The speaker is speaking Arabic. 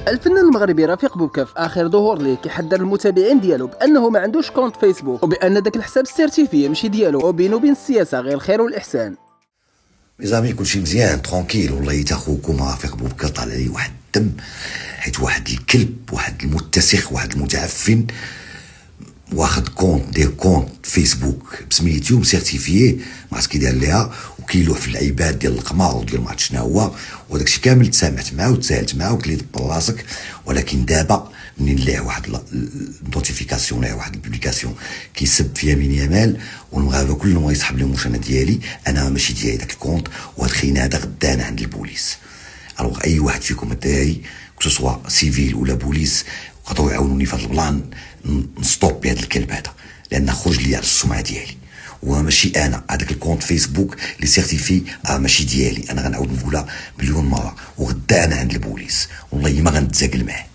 الفنان المغربي رفيق بوكا في اخر ظهور ليه كيحذر المتابعين ديالو بانه ما عندوش كونت فيسبوك وبان داك الحساب السيرتيفي ماشي ديالو وبينه وبين السياسه غير الخير والاحسان. ميزامي كلشي مزيان ترونكيل، والله تا خوكم رفيق بوكا طالع لي واحد الدم، حيت واحد الكلب، واحد المتسخ، واحد المتعفن واخد كونت دير كونت فيسبوك بسميتو مسيرتيفييه، ما عرفت كيدير ليها وكيلوح في العباد ديال القمار وديال ما عرفت شنو هو، وداك الشيء كامل تسامحت معاه وتساهلت معاه وقلت ليه دبر راسك. ولكن دابا منين ليه واحد النوتيفيكاسيون، ليه واحد البوبليكاسيون كيسب في يمين يمال، والمغاربه كلهم غيسحب لهم واش انا ديالي، انا ماشي ديالي داك الكونت، وهاد الخينا هذا غدانا عند البوليس. الوغ اي واحد فيكم الدراري كسوا سيفيل ولا بوليس قدروا يعاونوني في هذا البلان نستوب بهذا الكلب هذا، لان خرج لي على السمعه ديالي وماشي انا. هذاك الكونت فيسبوك اللي سيرتيفي ماشي ديالي، انا غنعاود نقولها مليون مره، وغدا انا عند البوليس والله ما غنتزاقل معاه.